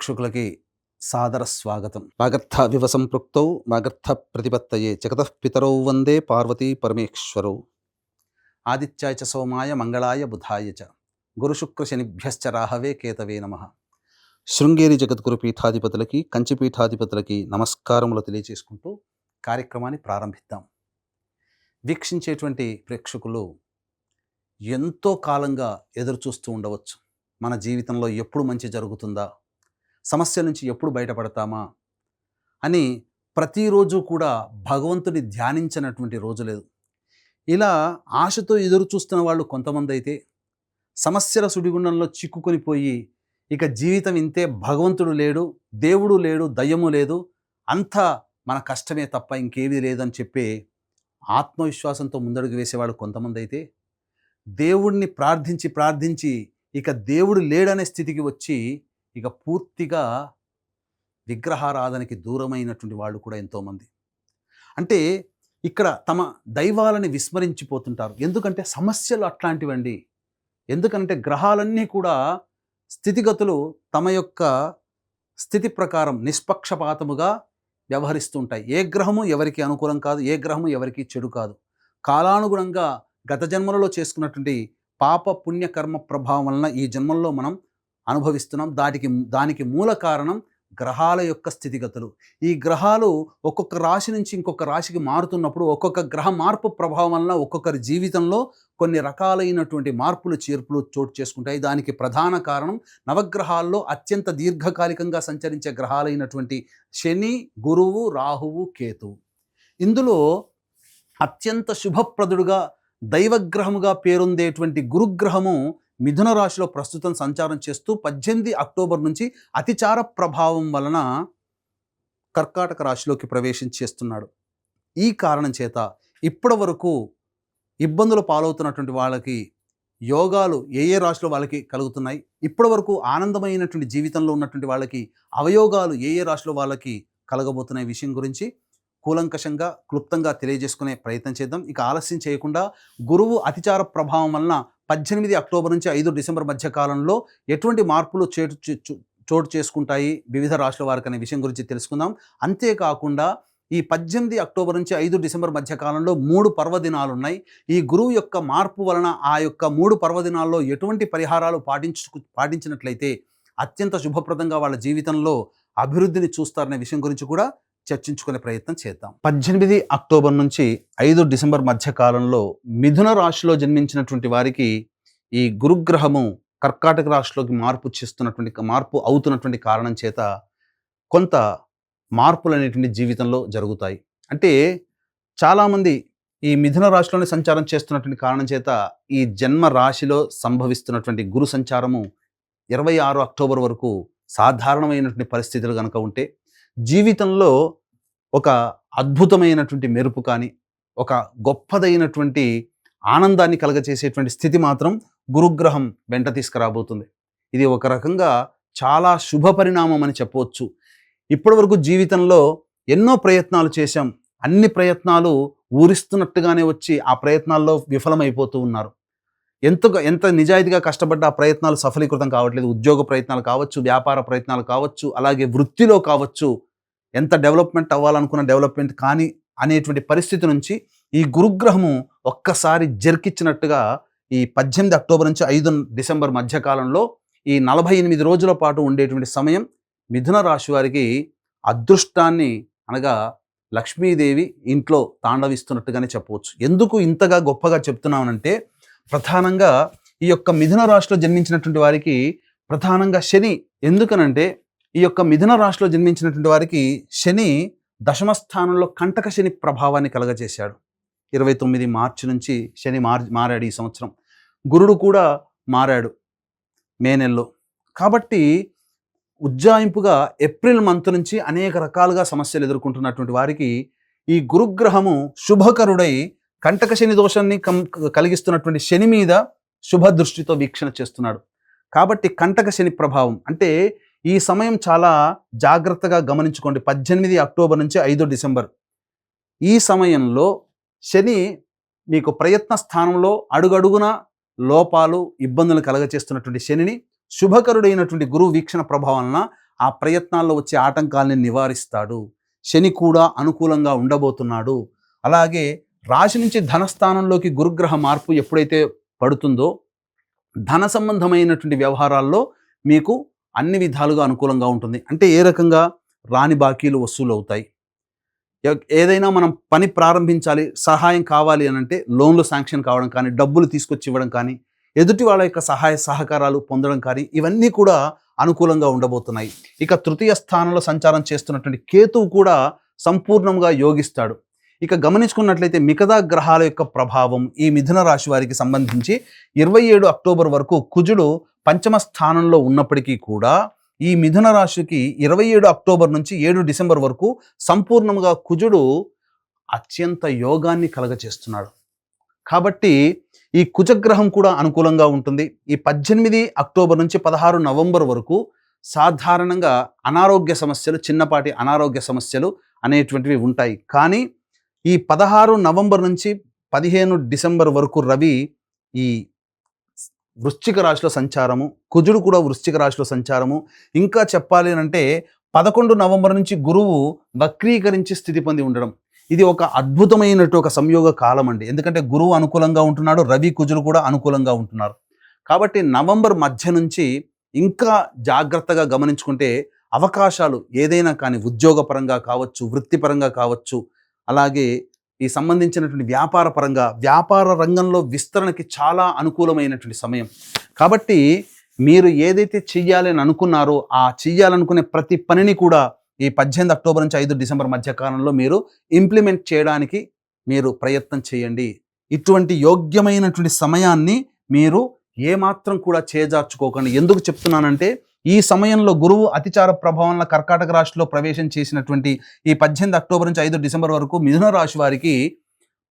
ప్రేక్షకులకి సాదర స్వాగతం. వాగర్థ వివ సంపృక్తౌ వాగర్థ ప్రతిపత్తయే జగతః పితరౌ వందే పార్వతీ పరమేశ్వరౌ. ఆదిత్యాయ చ సోమాయ మంగళాయ బుధాయ చ గురుశుక్ర శనిభ్యశ్చ రాహవే కేతవే నమః. శృంగేరి జగద్గురు పీఠాధిపతులకి కంచి పీఠాధిపతులకి నమస్కారములు తెలియజేసుకుంటూ కార్యక్రమాన్ని ప్రారంభిద్దాం. వీక్షించేటువంటి ప్రేక్షకులు ఎంతో కాలంగా ఎదురు చూస్తూ ఉండవచ్చు. మన జీవితంలో ఎప్పుడు మంచి జరుగుతుందా, సమస్య నుంచి ఎప్పుడు బయటపడతామా అని ప్రతిరోజు కూడా భగవంతుని ధ్యానించినటువంటి రోజు లేదు. ఇలా ఆశతో ఎదురు చూస్తున్న వాళ్ళు కొంతమంది అయితే, సమస్యల సుడిగుండంలో చిక్కుకొని పోయి ఇక జీవితం ఇంతే, భగవంతుడు లేడు, దేవుడు లేడు, దయ్యము లేదు, అంతా మన కష్టమే తప్ప ఇంకేమీ లేదని చెప్పే ఆత్మవిశ్వాసంతో ముందడుగు వేసేవాళ్ళు కొంతమంది అయితే, దేవుడిని ప్రార్థించి ఇక దేవుడు లేడనే స్థితికి వచ్చి ఇక పూర్తిగా విగ్రహారాధనకి దూరమైనటువంటి వాళ్ళు కూడా ఎంతోమంది. అంటే ఇక్కడ తమ దైవాలని విస్మరించిపోతుంటారు. ఎందుకంటే సమస్యలు అట్లాంటివండి. ఎందుకంటే గ్రహాలన్నీ కూడా స్థితిగతులు తమ యొక్క స్థితి ప్రకారం నిష్పక్షపాతముగా వ్యవహరిస్తుంటాయి. ఏ గ్రహము ఎవరికి అనుకూలం కాదు, ఏ గ్రహము ఎవరికి చెడు కాదు. కాలానుగుణంగా గత జన్మలలో చేసుకున్నటువంటి పాప పుణ్య కర్మ ప్రభావం వలన ఈ జన్మల్లో మనం అనుభవిస్తున్నాం. దానికి మూల కారణం గ్రహాల యొక్క స్థితిగతులు. ఈ గ్రహాలు ఒక్కొక్క రాశి నుంచి ఇంకొక రాశికి మారుతున్నప్పుడు ఒక్కొక్క గ్రహ మార్పు ప్రభావం వలన ఒక్కొక్కరి జీవితంలో కొన్ని రకాలైనటువంటి మార్పులు చేర్పులు చోటు చేసుకుంటాయి. దానికి ప్రధాన కారణం నవగ్రహాల్లో అత్యంత దీర్ఘకాలికంగా సంచరించే గ్రహాలైనటువంటి శని, గురువు, రాహువు, కేతువు. ఇందులో అత్యంత శుభప్రదుడుగా దైవగ్రహముగా పేరొందేటువంటి గురుగ్రహము మిథున రాశిలో ప్రస్తుతం సంచారం చేస్తూ 18 అక్టోబర్ నుంచి అతిచార ప్రభావం వలన కర్కాటక రాశిలోకి ప్రవేశించేస్తున్నాడు. ఈ కారణం చేత ఇప్పటి వరకు ఇబ్బందులు పాలవుతున్నటువంటి వాళ్ళకి యోగాలు ఏ రాశిలో వాళ్ళకి కలుగుతున్నాయి, ఇప్పటి వరకు ఆనందమైనటువంటి జీవితంలో ఉన్నటువంటి వాళ్ళకి అవయోగాలు ఏ రాశిలో వాళ్ళకి కలగబోతున్న విషయం గురించి కూలంకషంగా క్లుప్తంగా తెలియజేసుకునే ప్రయత్నం చేద్దాం. ఇక ఆలస్యం చేయకుండా గురువు అతిచార ప్రభావం వలన 18 అక్టోబర్ నుంచి 5 డిసెంబర్ మధ్య కాలంలో ఎటువంటి మార్పులు చోటు చేసుకుంటాయి వివిధ రాశుల వారికి అనే విషయం గురించి తెలుసుకుందాం. అంతేకాకుండా ఈ 18 అక్టోబర్ నుంచి 5 డిసెంబర్ మధ్య కాలంలో 3 పర్వదినాలు ఉన్నాయి. ఈ గురువు యొక్క మార్పు వలన ఆ యొక్క 3 పర్వదినాల్లో ఎటువంటి పరిహారాలు పాటించినట్లయితే అత్యంత శుభప్రదంగా వాళ్ళ జీవితంలో అభివృద్ధిని చూస్తారనే విషయం గురించి కూడా చర్చించుకునే ప్రయత్నం చేద్దాం. 18 అక్టోబర్ నుంచి 5 డిసెంబర్ మధ్య కాలంలో మిథున రాశిలో జన్మించినటువంటి వారికి ఈ గురుగ్రహము కర్కాటక రాశిలోకి మార్పు అవుతున్నటువంటి కారణం చేత కొంత మార్పులు అనేటువంటి జీవితంలో జరుగుతాయి. అంటే చాలామంది ఈ మిథున రాశిలోనే సంచారం చేస్తున్నటువంటి కారణం చేత ఈ జన్మ రాశిలో సంభవిస్తున్నటువంటి గురు సంచారము 26 అక్టోబర్ వరకు సాధారణమైనటువంటి పరిస్థితులు కనుక ఉంటే, జీవితంలో ఒక అద్భుతమైనటువంటి మెరుపు కానీ ఒక గొప్పదైనటువంటి ఆనందాన్ని కలగచేసేటువంటి స్థితి మాత్రం గురుగ్రహం వెంట తీసుకురాబోతుంది. ఇది ఒక రకంగా చాలా శుభ పరిణామం అని చెప్పవచ్చు. ఇప్పటి వరకు జీవితంలో ఎన్నో ప్రయత్నాలు చేశాం, అన్ని ప్రయత్నాలు ఊరిస్తున్నట్టుగానే వచ్చి ఆ ప్రయత్నాల్లో విఫలమైపోతూ ఉన్నారు. ఎంత నిజాయితీగా కష్టపడ్డ ఆ ప్రయత్నాలు సఫలీకృతం కావట్లేదు. ఉద్యోగ ప్రయత్నాలు కావచ్చు, వ్యాపార ప్రయత్నాలు కావచ్చు, అలాగే వృత్తిలో కావచ్చు, ఎంత డెవలప్మెంట్ అవ్వాలనుకున్న డెవలప్మెంట్ కానీ అనేటువంటి పరిస్థితి నుంచి ఈ గురుగ్రహము ఒక్కసారి జరికిచ్చినట్టుగా ఈ 18 అక్టోబర్ నుంచి 5 డిసెంబర్ మధ్యకాలంలో ఈ 48 రోజుల పాటు ఉండేటువంటి సమయం మిథున రాశి వారికి అదృష్టాన్ని అనగా లక్ష్మీదేవి ఇంట్లో తాండవిస్తున్నట్టుగానే చెప్పవచ్చు. ఎందుకు ఇంతగా గొప్పగా చెప్తున్నామనంటే, ప్రధానంగా ఈ యొక్క మిథున రాశిలో జన్మించినటువంటి వారికి ప్రధానంగా శని, ఎందుకనంటే ఈ యొక్క మిథున రాశిలో జన్మించినటువంటి వారికి శని దశమ స్థానంలో కంటక శని ప్రభావాన్ని కలగజేశాడు. 29 మార్చి నుంచి శని మారాడు ఈ సంవత్సరం. గురుడు కూడా మారాడు మే నెలలో. కాబట్టి ఉజ్జాయింపుగా ఏప్రిల్ మంత్ నుంచి అనేక రకాలుగా సమస్యలు ఎదుర్కొంటున్నటువంటి వారికి ఈ గురుగ్రహము శుభకరుడై కంటక శని దోషాన్ని కలిగిస్తున్నటువంటి శని మీద శుభ దృష్టితో వీక్షణ చేస్తున్నాడు. కాబట్టి కంటక శని ప్రభావం అంటే ఈ సమయం చాలా జాగ్రత్తగా గమనించుకోండి. 18 అక్టోబర్ నుంచి 5 డిసెంబర్ ఈ సమయంలో శని మీకు ప్రయత్న స్థానంలో అడుగడుగున లోపాలు ఇబ్బందులు కలగచేస్తున్నటువంటి శనిని శుభకరుడైనటువంటి గురువు వీక్షణ ప్రభావం వలన ఆ ప్రయత్నాల్లో వచ్చే ఆటంకాలని నివారిస్తాడు. శని కూడా అనుకూలంగా ఉండబోతున్నాడు. అలాగే రాశి నుంచి ధనస్థానంలోకి గురుగ్రహ మార్పు ఎప్పుడైతే పడుతుందో ధన సంబంధమైనటువంటి వ్యవహారాల్లో మీకు అన్ని విధాలుగా అనుకూలంగా ఉంటుంది. అంటే ఏ రకంగా? రాని బాకీలు వసూలు అవుతాయి. ఏదైనా మనం పని ప్రారంభించాలి, సహాయం కావాలి అని అంటే లోన్లు శాంక్షన్ కావడం కానీ, డబ్బులు తీసుకొచ్చి ఇవ్వడం కానీ, ఎదుటి వాళ్ళ యొక్క సహాయ సహకారాలు పొందడం కానీ, ఇవన్నీ కూడా అనుకూలంగా ఉండబోతున్నాయి. ఇక తృతీయ స్థానంలో సంచారం చేస్తున్నటువంటి కేతువు కూడా సంపూర్ణంగా యోగిస్తాడు. ఇక గమనించుకున్నట్లయితే మిగతా గ్రహాల యొక్క ప్రభావం ఈ మిథున రాశి వారికి సంబంధించి 27 అక్టోబర్ వరకు కుజుడు పంచమ స్థానంలో ఉన్నప్పటికీ కూడా ఈ మిథున రాశికి 27 అక్టోబర్ నుంచి 7 డిసెంబర్ వరకు సంపూర్ణంగా కుజుడు అత్యంత యోగాన్ని కలగచేస్తున్నాడు. కాబట్టి ఈ కుజగ్రహం కూడా అనుకూలంగా ఉంటుంది. ఈ 18 అక్టోబర్ నుంచి 16 నవంబర్ వరకు సాధారణంగా అనారోగ్య సమస్యలు, చిన్నపాటి అనారోగ్య సమస్యలు అనేటువంటివి ఉంటాయి. కానీ ఈ 16 నవంబర్ నుంచి 15 డిసెంబర్ వరకు రవి ఈ వృశ్చిక రాశిలో సంచారము, కుజుడు కూడా వృశ్చిక రాశిలో సంచారము, ఇంకా చెప్పాలి అంటే 11 నవంబర్ నుంచి గురువు వక్రీకరించి స్థితి పొంది ఉండడం, ఇది ఒక అద్భుతమైనటువంటి ఒక సంయోగ కాలం అండి. ఎందుకంటే గురువు అనుకూలంగా ఉంటున్నాడు, రవి కుజుడు కూడా అనుకూలంగా ఉంటున్నారు. కాబట్టి నవంబర్ మధ్య నుంచి ఇంకా జాగ్రత్తగా గమనించుకుంటే అవకాశాలు ఏదైనా కానీ ఉద్యోగపరంగా కావచ్చు, వృత్తిపరంగా కావచ్చు, అలాగే ఈ సంబంధించినటువంటి వ్యాపార పరంగా వ్యాపార రంగంలో విస్తరణకి చాలా అనుకూలమైనటువంటి సమయం. కాబట్టి మీరు ఏదైతే చెయ్యాలని అనుకున్నారో ఆ చెయ్యాలనుకునే ప్రతి పనిని కూడా ఈ 18 అక్టోబర్ నుంచి 5 డిసెంబర్ మధ్య కాలంలో మీరు ఇంప్లిమెంట్ చేయడానికి మీరు ప్రయత్నం చేయండి. ఇటువంటి యోగ్యమైనటువంటి సమయాన్ని మీరు ఏమాత్రం కూడా చేజార్చుకోకండి. ఎందుకు చెప్తున్నానంటే ఈ సమయంలో గురువు అతిచార ప్రభావంలో కర్కాటక రాశిలో ప్రవేశం చేసినటువంటి ఈ 18 అక్టోబర్ నుంచి 5 డిసెంబర్ వరకు మిథున రాశి వారికి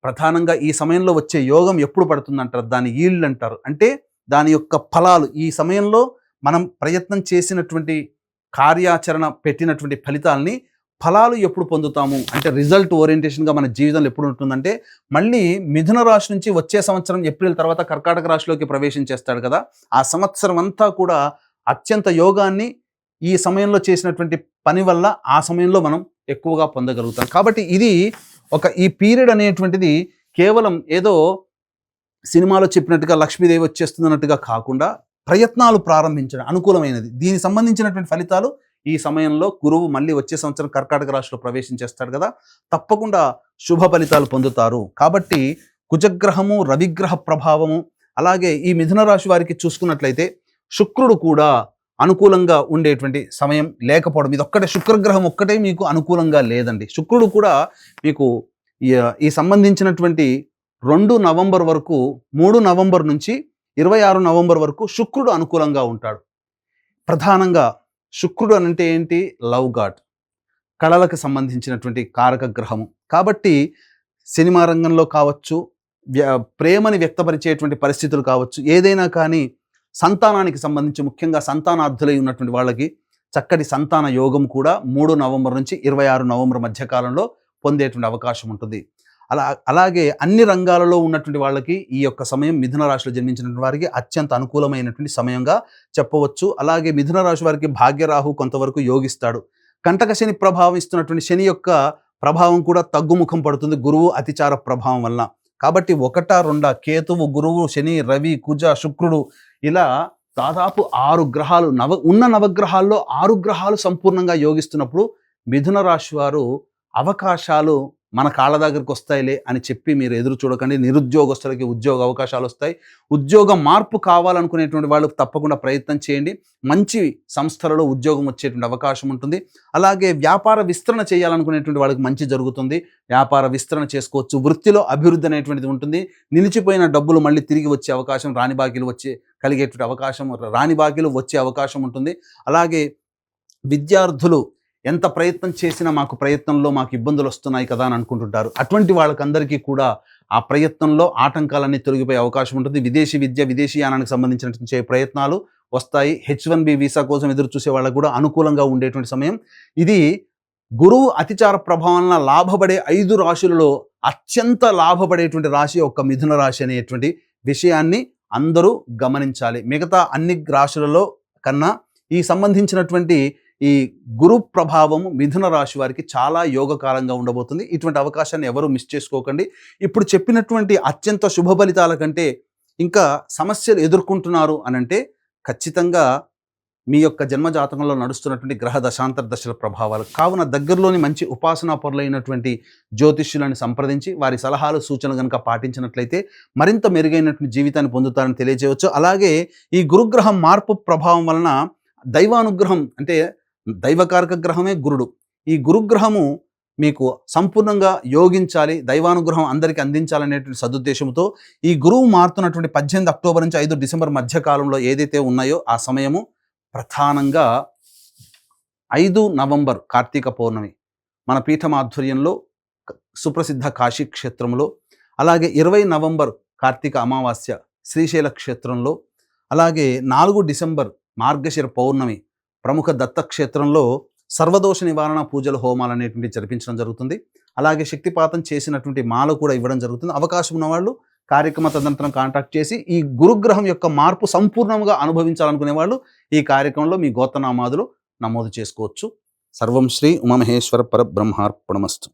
ప్రధానంగా ఈ సమయంలో వచ్చే యోగం ఎప్పుడు పడుతుందంటారు? దాన్ని ఈల్డ్ అంటారు. అంటే దాని యొక్క ఫలాలు ఈ సమయంలో మనం ప్రయత్నం చేసినటువంటి కార్యాచరణ పెట్టినటువంటి ఫలితాలని ఫలాలు ఎప్పుడు పొందుతాము అంటే రిజల్ట్ ఓరియంటేషన్గా మన జీవితంలో ఎప్పుడు ఉంటుందంటే మళ్ళీ మిథున రాశి నుంచి వచ్చే సంవత్సరం ఏప్రిల్ తర్వాత కర్కాటక రాశిలోకి ప్రవేశం చేస్తాడు కదా, ఆ సంవత్సరం అంతా కూడా అత్యంత యోగాన్ని ఈ సమయంలో చేసినటువంటి పని వల్ల ఆ సమయంలో మనం ఎక్కువగా పొందగలుగుతాం. కాబట్టి ఇది ఈ పీరియడ్ అనేటువంటిది కేవలం ఏదో సినిమాలో చెప్పినట్టుగా లక్ష్మీదేవి వచ్చేస్తుంది అన్నట్టుగా కాకుండా ప్రయత్నాలు ప్రారంభించడం అనుకూలమైనది. దీనికి సంబంధించినటువంటి ఫలితాలు ఈ సమయంలో గురువు మళ్ళీ వచ్చే సంవత్సరం కర్కాటక రాశిలో ప్రవేశం చేస్తాడు కదా, తప్పకుండా శుభ ఫలితాలు పొందుతారు. కాబట్టి కుజగ్రహము, రవిగ్రహ ప్రభావము, అలాగే ఈ మిథున రాశి వారికి చూసుకున్నట్లయితే శుక్రుడు కూడా అనుకూలంగా ఉండేటువంటి సమయం లేకపోవడం, ఇది ఒక్కటే శుక్రగ్రహం ఒక్కటే మీకు అనుకూలంగా లేదండి. శుక్రుడు కూడా మీకు ఈ సంబంధించినటువంటి 2 నవంబర్ వరకు 3 నవంబర్ నుంచి 26 నవంబర్ వరకు శుక్రుడు అనుకూలంగా ఉంటాడు. ప్రధానంగా శుక్రుడు అంటే ఏంటి? లవ్ గాడ్, కళలకు సంబంధించినటువంటి కారక గ్రహము. కాబట్టి సినిమా రంగంలో కావచ్చు, ప్రేమని వ్యక్తపరిచేటువంటి పరిస్థితులు కావచ్చు, ఏదైనా కానీ సంతానానికి సంబంధించి ముఖ్యంగా సంతానార్థులై ఉన్నటువంటి వాళ్ళకి చక్కటి సంతాన యోగం కూడా 3 నవంబర్ నుంచి 26 నవంబర్ మధ్యకాలంలో పొందేటువంటి అవకాశం ఉంటుంది. అలాగే అన్ని రంగాలలో ఉన్నటువంటి వాళ్ళకి ఈ యొక్క సమయం మిథున రాశిలో జన్మించినటువంటి వారికి అత్యంత అనుకూలమైనటువంటి సమయంగా చెప్పవచ్చు. అలాగే మిథున రాశి వారికి భాగ్యరాహు కొంతవరకు యోగిస్తాడు. కంటక శని ప్రభావం ఇస్తున్నటువంటి శని యొక్క ప్రభావం కూడా తగ్గుముఖం పడుతుంది గురువు అతిచార ప్రభావం వల్ల. కాబట్టి 1, 2 కేతువు, గురువు, శని, రవి, కుజ, శుక్రుడు ఇలా దాదాపు 6 గ్రహాలు ఉన్న నవగ్రహాల్లో 6 గ్రహాలు సంపూర్ణంగా యోగిస్తున్నప్పుడు మిథున రాశి వారు అవకాశాలు మన కాళ్ళ దగ్గరికి వస్తాయిలే అని చెప్పి మీరు ఎదురు చూడకండి. నిరుద్యోగస్తులకి ఉద్యోగ అవకాశాలు వస్తాయి. ఉద్యోగ మార్పు కావాలనుకునేటువంటి వాళ్ళు తప్పకుండా ప్రయత్నం చేయండి. మంచి సంస్థలలో ఉద్యోగం వచ్చేటువంటి అవకాశం ఉంటుంది. అలాగే వ్యాపార విస్తరణ చేయాలనుకునేటువంటి వాళ్ళకి మంచి జరుగుతుంది. వ్యాపార విస్తరణ చేసుకోవచ్చు. వృత్తిలో అభివృద్ధి అనేటువంటిది ఉంటుంది. నిలిచిపోయిన డబ్బులు మళ్ళీ తిరిగి వచ్చే అవకాశం, రాని బాకీలు కలిగేటువంటి అవకాశం, రాని బాకీలు వచ్చే అవకాశం ఉంటుంది. అలాగే విద్యార్థులు ఎంత ప్రయత్నం చేసినా ప్రయత్నంలో మాకు ఇబ్బందులు వస్తున్నాయి కదా అని అనుకుంటుంటారు. అటువంటి వాళ్ళకందరికీ కూడా ఆ ప్రయత్నంలో ఆటంకాలన్నీ తొలగిపోయే అవకాశం ఉంటుంది. విదేశీ విద్య, విదేశీయానానికి సంబంధించినటువంటి ప్రయత్నాలు వస్తాయి. H1B వీసా కోసం ఎదురు చూసే వాళ్ళకు కూడా అనుకూలంగా ఉండేటువంటి సమయం ఇది. గురువు అతిచార ప్రభావంలో లాభపడే 5 రాశులలో అత్యంత లాభపడేటువంటి రాశి ఒక మిథున రాశి అనేటువంటి విషయాన్ని అందరూ గమనించాలి. మిగతా అన్ని రాశులలో కన్నా ఈ సంబంధించినటువంటి ఈ గురు ప్రభావం మిథున రాశి వారికి చాలా యోగకాలంగా ఉండబోతుంది. ఇటువంటి అవకాశాన్ని ఎవరు మిస్ చేసుకోకండి. ఇప్పుడు చెప్పినటువంటి అత్యంత శుభ ఫలితాల కంటే ఇంకా సమస్యలు ఎదుర్కొంటున్నారు అనంటే ఖచ్చితంగా మీ యొక్క జన్మజాతకంలో నడుస్తున్నటువంటి గ్రహ దశాంతర దశల ప్రభావాలు. కావున దగ్గరలోని మంచి ఉపాసనా పరులైనటువంటి జ్యోతిష్యులను సంప్రదించి వారి సలహాలు సూచనలు కనుక పాటించినట్లయితే మరింత మెరుగైనటువంటి జీవితాన్ని పొందుతారని తెలియజేయవచ్చు. అలాగే ఈ గురుగ్రహం మార్పు ప్రభావం వలన దైవానుగ్రహం, అంటే దైవకారక గ్రహమే గురుడు. ఈ గురుగ్రహము మీకు సంపూర్ణంగా యోగించాలి, దైవానుగ్రహం అందరికీ అందించాలనేటువంటి సదుద్దేశంతో ఈ గురువు మారుతున్నటువంటి 18 అక్టోబర్ నుంచి 5 డిసెంబర్ మధ్య కాలంలో ఏదైతే ఉన్నాయో ఆ సమయము ప్రధానంగా 5 నవంబర్ కార్తీక పౌర్ణమి మన పీఠం ఆధ్వర్యంలో సుప్రసిద్ధ కాశీ క్షేత్రంలో, అలాగే 20 నవంబర్ కార్తీక అమావాస్య శ్రీశైల క్షేత్రంలో, అలాగే 4 డిసెంబర్ మార్గశిర పౌర్ణమి ప్రముఖ దత్తక్షేత్రంలో సర్వదోష నివారణ పూజలు హోమాలు అనేటువంటి జరిపించడం జరుగుతుంది. అలాగే శక్తిపాతం చేసినటువంటి మాల కూడా ఇవ్వడం జరుగుతుంది. అవకాశం ఉన్నవాళ్ళు కార్యక్రమ తదనంతరం కాంటాక్ట్ చేసి ఈ గురుగ్రహం యొక్క మార్పు సంపూర్ణంగా అనుభవించాలనుకునే వాళ్ళు ఈ కార్యక్రమంలో మీ గోత్రనామాదులు నమోదు చేసుకోవచ్చు. సర్వం శ్రీ ఉమామహేశ్వర పరబ్రహ్మార్పణమస్తు.